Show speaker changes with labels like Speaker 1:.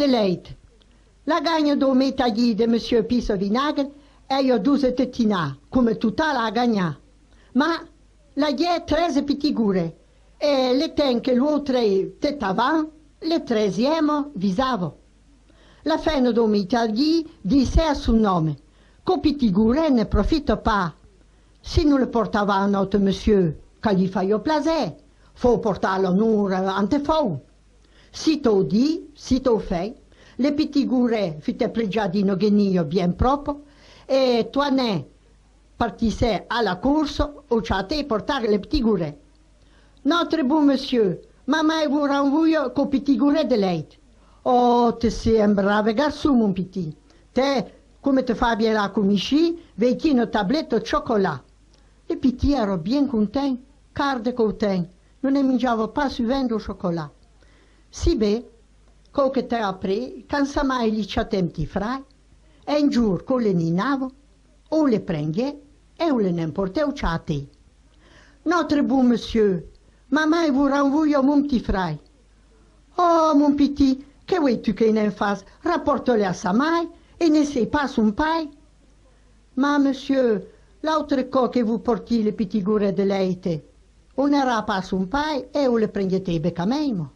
Speaker 1: de leite. La gagne do metagli de Monsieur Piso Vinagre e io 12 tettina, come tutta la gagna. Ma la glie 13 pitigure e le ten che l'altre tettavan, le 13e visavo. La fine do metagli disse a suo nome, co pitigure ne profitto pas. Si non le portava a notre monsieur, che gli fa io plaisir, faut portarlo nur ante fou. Si to di, si to fei, le pitigure fitte pregiadino genio bien proprio, e toane partisse alla corsa o ciate portare le pitigure. Notre bon monsieur, mamma vous renvoie co pitigure de leit. Oh, te sei un brave garçon, mon petit. Te, come te fa bien la comici, vecchino tabletto de chocolat. Le petit ero bien content, car de content, non ne mangiavo pas souvent au chocolat. Si beh, co che te apre, quand sa mai li chatem ti frai, e un giur co le ninavo, o le prendie, e o le n'importeu chate. Notre bon monsieur, maman vous renvoie mon petit frère. Oh, mon petit, que veux-tu qu'il n'en fasse? Rapporte-le à sa mère et ne sait pas son père. Ma monsieur, l'autre co que vous portiez le petit gourret de leite, on n'aura pas son père et on le prendete becamemo.